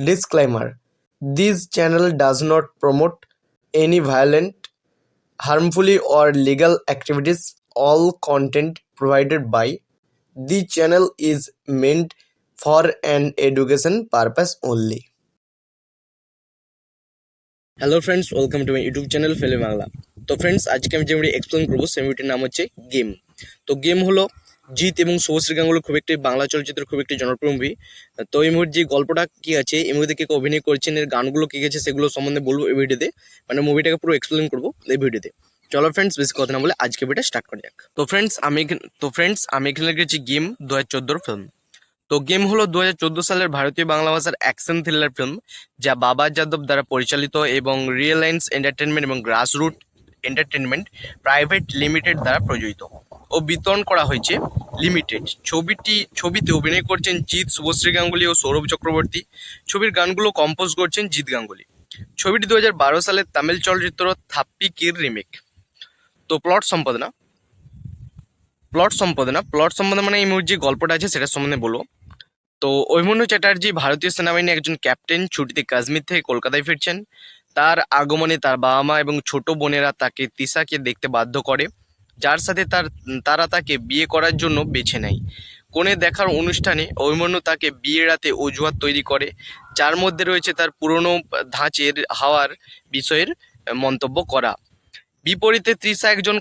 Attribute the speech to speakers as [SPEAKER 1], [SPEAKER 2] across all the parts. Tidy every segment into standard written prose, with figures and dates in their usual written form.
[SPEAKER 1] Disclaimer: This channel does not promote any violent, harmful, or illegal activities. All content provided by the channel is meant for an education purpose only. Hello friends, welcome to my YouTube channel ফেলে বাংলা। তো friends, আজকে আমি যে মুভিটি explain করবো সেই মুভিটির নাম হচ্ছে গেম। তো গেম হলো জিৎ এবং শুভশ্রী গাঙ্গুলির খুব একটি বাংলা চলচ্চিত্রের খুব একটি জনপ্রিয় মুভি। তো এই মুভির যে গল্পটা কি আছে, এই মুভিতে কে অভিনয় করছেন, এর গানগুলো কি গেছে, সেগুলো সম্বন্ধে বলবো এই ভিডিওতে। মানে মুভিটাকে পুরো এক্সপ্লেন করবো এই ভিডিওতে। চলো ফ্রেন্ডস, বেশি কথা না বলে আজকে ভিডিওটা স্টার্ট করা যাক। তো ফ্রেন্ডস আমি এখানে লিখেছি গেম 2014 ফিল্ম। তো গেম হলো 2014 সালের ভারতীয় বাংলা ভাষার অ্যাকশন থ্রিলার ফিল্ম, যা বাবা যাদব দ্বারা পরিচালিত এবং রিয়েলায়েন্স এন্টারটেনমেন্ট এবং গ্রাসরুট এন্টারটেনমেন্ট প্রাইভেট লিমিটেড দ্বারা প্রযোজিত ও বিতরণ করা হয়েছে লিমিটেড। ছবিতে অভিনয় করছেন জিৎ, শুভশ্রী গাঙ্গুলি ও সৌরভ চক্রবর্তী। ছবির গানগুলো কম্পোজ করছেন জিৎ গাঙ্গুলি। ছবিটি 2012 সালের তামিল চলচ্চিত্র থাপ্পিকির রিমেক। তো প্লট সম্পাদনা মানে এই মুভির যে গল্পটা আছে সেটার সম্বন্ধে বলবো। তো অভিমন্যু চ্যাটার্জি ভারতীয় সেনাবাহিনীর একজন ক্যাপ্টেন, ছুটিতে কাশ্মীর থেকে কলকাতায় ফিরছেন। তার আগমনে তার বাবা মা এবং ছোট বোনেরা তাকে তিশাকে দেখতে বাধ্য করে, যার সাথে তারা তাকে বিয়ে করার জন্য বেছে নেয়। কনে দেখার অনুষ্ঠানে অভিমন্যু তাকে বিয়ে রাতে অজুহাত তৈরি করে, যার মধ্যে রয়েছে তার পুরনো ধাঁচের হাওয়ার বিষয়ের মন্তব্য করা। বিপরীতে তৃষা একজন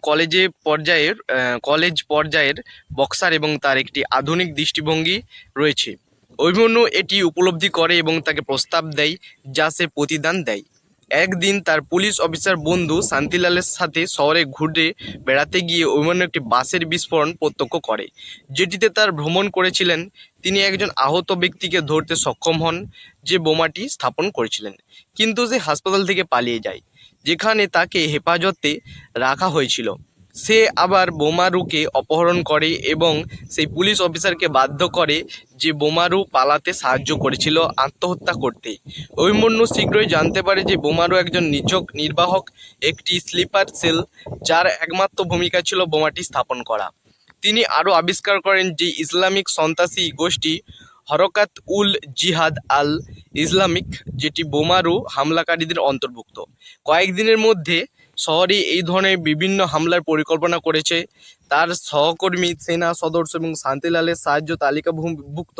[SPEAKER 1] কলেজ পর্যায়ের বক্সার এবং তার একটি আধুনিক দৃষ্টিভঙ্গি রয়েছে। অভিমন্যু এটি উপলব্ধি করে এবং তাকে প্রস্তাব দেয়, যা সে প্রতিদান দেয়। একদিন তার পুলিশ অফিসার বন্ধু শান্তিলালের সাথে শহরে ঘুরে বেড়াতে গিয়ে অভিমন্যু একটি বাসের বিস্ফোরণ প্রত্যক্ষ করে, যেটিতে তার ভ্রমণ করেছিলেন। তিনি একজন আহত ব্যক্তিকে ধরতে সক্ষম হন, যে বোমাটি স্থাপন করেছিলেন, কিন্তু সে হাসপাতাল থেকে পালিয়ে যায়, যেখানে তাকে হেফাজতে রাখা হয়েছিল। সে আবার বোমারুকে অপহরণ করে এবং সেই পুলিশ অফিসারকে বাধ্য করে, যে বোমারু পালাতে সাহায্য করেছিল, আত্মহত্যা করতে। অভিমন্যু শীঘ্রই জানতে পারে যে বোমারু একজন নিছক নির্বাহক, একটি স্লিপার সেল, যার একমাত্র ভূমিকা ছিল বোমাটি স্থাপন করা। তিনি আরও আবিষ্কার করেন যে ইসলামিক সন্ত্রাসী গোষ্ঠী হরকাত উল জিহাদ আল ইসলামিক, যেটি বোমারু হামলাকারীদের অন্তর্ভুক্ত, কয়েকদিনের মধ্যে শহরে এই ধরনের বিভিন্ন হামলার পরিকল্পনা করেছে। তার সহকর্মী সেনা সদস্য এবং শান্তিলালের সাহায্য তালিকাভুক্ত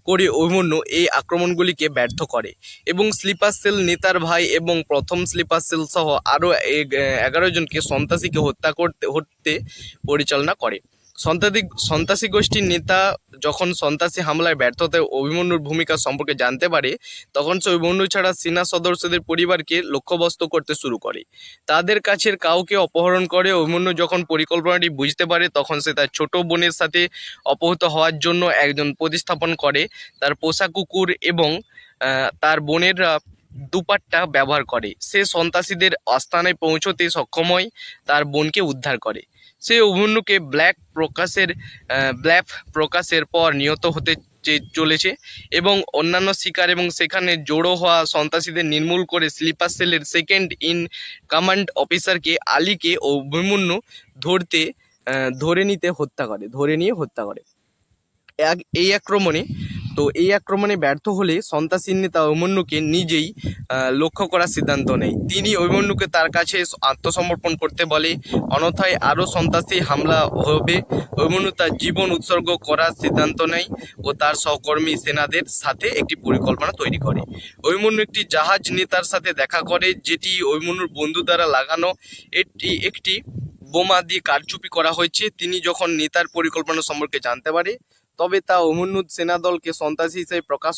[SPEAKER 1] করে অভিমন্যু এই আক্রমণগুলিকে ব্যর্থ করে এবং স্লিপার সেল নেতার ভাই এবং প্রথম স্লিপার সেল সহ আরও 11 জনকে সন্ত্রাসীকে হত্যা করতে পরিচালনা করে। সন্ত্রাসী গোষ্ঠীর নেতা যখন সন্ত্রাসী হামলায় ব্যর্থতায় অভিমন্যুর ভূমিকা সম্পর্কে জানতে পারে, তখন সে অভিমন্যু ছাড়া সেনা সদস্যদের পরিবারকে লক্ষ্যবস্তু করতে শুরু করে, তাদের কাছের কাউকে অপহরণ করে। অভিমন্যু যখন পরিকল্পনাটি বুঝতে পারে, তখন সে তার ছোট বোনের সাথে অপহৃত হওয়ার জন্য একজন প্রতিস্থাপন করে, তার পোষা কুকুর এবং তার বোনের দুপাট্টা ব্যবহার করে। সে সন্ত্রাসীদের আস্তানায় পৌঁছতে সক্ষম হয়, তার বোনকে উদ্ধার করে। সে অভিমন্যুকে ব্ল্যাক প্রকাশের পর নিহত হতে চলেছে এবং অন্যান্য শিকার এবং সেখানে জড়ো হওয়া সন্ত্রাসীদের নির্মূল করে স্লিপার সেলের সেকেন্ড ইন কমান্ড অফিসারকে আলীকে অভিমন্যু ধরে নিয়ে হত্যা করে। এই আক্রমণে ব্যর্থ হলে সন্ত্রাসী নেতা অভিমন্যুকে নিজেই লক্ষ্য করার সিদ্ধান্ত নেয়। তিনি অভিমন্যুকে তার কাছে আত্মসমর্পণ করতে বলে, অন্যথায় আরও সন্ত্রাসী হামলা হবে। অভিমন্যু তার জীবন উৎসর্গ করার সিদ্ধান্ত নেয় ও তার সহকর্মী সেনাদের সাথে একটি পরিকল্পনা তৈরি করে। অভিমন্যু একটি জাহাজ নেতার সাথে দেখা করে, যেটি অভিমন্যুর বন্ধু দ্বারা লাগানো একটি বোমা দিয়ে কারচুপি করা হয়েছে। তিনি যখন নেতার পরিকল্পনা সম্পর্কে জানতে পারে, তবে তা অভিমন্যুর সেনাদলকে সন্ত্রাসী হিসেবে প্রকাশ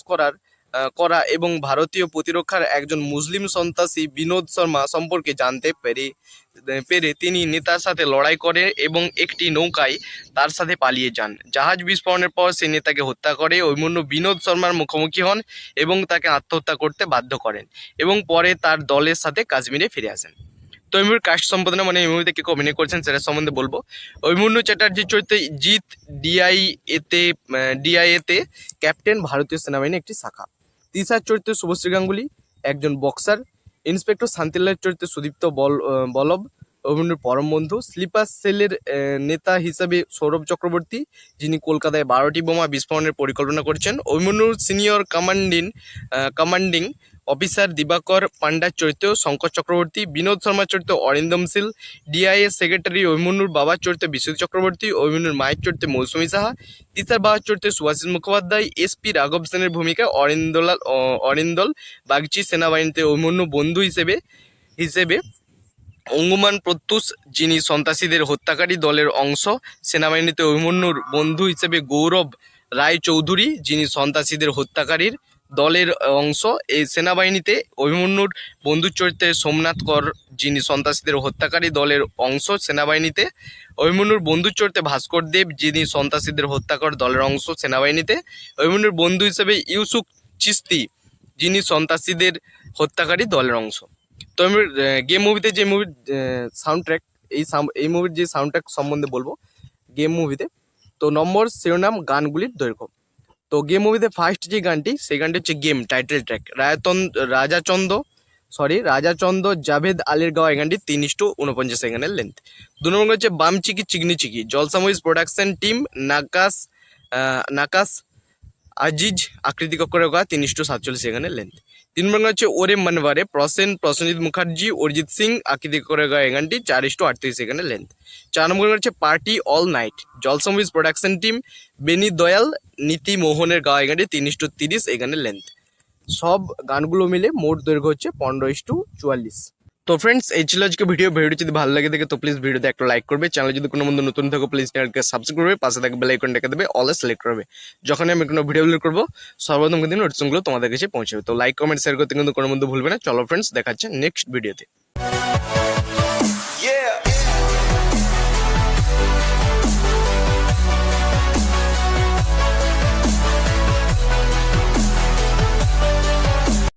[SPEAKER 1] করা এবং ভারতীয় প্রতিরক্ষার একজন মুসলিম সন্ত্রাসী বিনোদ শর্মা সম্পর্কে জানতে পেরে তিনি নেতার সাথে লড়াই করে এবং একটি নৌকায় তার সাথে পালিয়ে যান। জাহাজ বিস্ফোরণের পর সে নেতাকে হত্যা করে। অভিমন্যু বিনোদ শর্মার মুখোমুখি হন এবং তাকে আত্মহত্যা করতে বাধ্য করেন এবং পরে তার দলের সাথে কাশ্মীরে ফিরে আসেন। তো এই মুভির কাস্ট সম্পাদনা মানে এই মুভিতে কে অভিনয় করেছেন সেটা সম্বন্ধে বলবো। অভিমন্যু চ্যাটার্জির চরিত্রে জিৎ, ডিআইএতে ক্যাপ্টেন, ভারতীয় সেনাবাহিনীর একটি শাখা। তিশার চরিত্রে শুভশ্রী গাঙ্গুলি, একজন বক্সার। ইন্সপেক্টর শান্তিলালের চরিত্রে সুদীপ্ত বল্লভ, অভিমন্যুর পরম বন্ধু। স্লিপার সেলের নেতা হিসাবে সৌরভ চক্রবর্তী, যিনি কলকাতায় 12টি বোমা বিস্ফোরণের পরিকল্পনা করছেন। অভিমন্যুর সিনিয়র কমান্ডিং অফিসার দিবাকর পান্ডার চরিত্রে শঙ্কর চক্রবর্তী, বিনোদ শর্মার চরিত্রে অরিন্দম শীল, ডিআইএস সেক্রেটারি অভিমন্যুর বাবার চরিত্রে বিশ্বজিৎ চক্রবর্তী, অভিমন্যুর মায়ের চরিত্রে মৌসুমী সাহা, তিতার বাবার চরিত্রে সুভাষিস মুখোপাধ্যায়, এসপি রাঘব সেনের ভূমিকায় অরিন্দল বাগচি, সেনাবাহিনীতে অভিমন্যু বন্ধু হিসেবে অঙ্গুমান প্রত্যুষ, যিনি সন্ত্রাসীদের হত্যাকারী দলের অংশ, সেনাবাহিনীতে অভিমন্যুর বন্ধু হিসেবে গৌরব রায় চৌধুরী, যিনি সন্ত্রাসীদের হত্যাকারীর দলের অংশ। এই সেনাবাহিনীতে অভিমন্যুর বন্ধুর চরিত্রে সোমনাথ কর, যিনি সন্ত্রাসীদের হত্যাকারী দলের অংশ, সেনাবাহিনীতে অভিমন্যুর বন্ধুর চরিত্রে ভাস্কর দেব, যিনি সন্ত্রাসীদের হত্যাকারী দলের অংশ, সেনাবাহিনীতে অভিমন্যুর বন্ধু হিসেবে ইউসুফ চিস্তি, যিনি সন্ত্রাসীদের হত্যাকারী দলের অংশ। তো আমি গেম মুভিতে যে মুভির সাউন্ড ট্র্যাক, এই মুভির যে সাউন্ড ট্র্যাক সম্বন্ধে বলবো গেম মুভিতে। তো নম্বর শিরোনাম গানগুলির দৈর্ঘ্য। তো গেম মুভিতে ফার্স্ট যে গানটি, সেই গানটি হচ্ছে গেম টাইটেল ট্র্যাক, রাজাচন্দ জাভেদ আলীর গাওয়া এই গানটি 3:49 সেকেন্ডের লেন্থ। 2 নম্বর হচ্ছে বাম চিকি চিকনি চিকি, জলসা মুভিজ প্রোডাকশন টিম, নাকাস আজিজ আকৃতি কক্করের গাওয়া 3:47 সেকেন্ডের লেন্থ। 3 নম্বর হচ্ছে ওরে মনবারে, প্রসেনজিৎ মুখার্জি, অরিজিৎ সিং আকৃতি কক্করের গাওয়া এই গানটি 4:38 সেকেন্ডের লেন্থ। 4 নম্বর হচ্ছে পার্টি অল নাইট, জলসা মুভিজ প্রোডাকশন টিম, বেনি দয়াল, নীতি মোহনের গাওয়া এই গানটি 3:30 এই গানের লেন্থ। সব গানগুলো মিলে মোট দৈর্ঘ্য হচ্ছে 15:44। তো ফ্রেন্ডস, এই ছিল আজকে ভিডিওটি যদি ভালো লাগে থাকে তো প্লিজ ভিডিওতে একটা লাইক করবে। চ্যানেল যদি কোনো বন্ধু নতুন থাকো প্লিজ চ্যানেলকে সাবস্ক্রাইব করবে, পাশে থাকা বেল আইকন ডেকে দেবে, অল সিলেক্ট করবে। যখন আমি কোনো ভিডিও আপলোড করবো সর্বপ্রথম কিন্তু নোটিফিকেশনগুলো তোমাদের কাছে পৌঁছাবে। তো লাইক কমেন্ট শেয়ার করতে কিন্তু কোনো বন্ধু ভুলবে না। চলো ফ্রেন্ডস, দেখা হচ্ছে নেক্সট ভিডিওতে।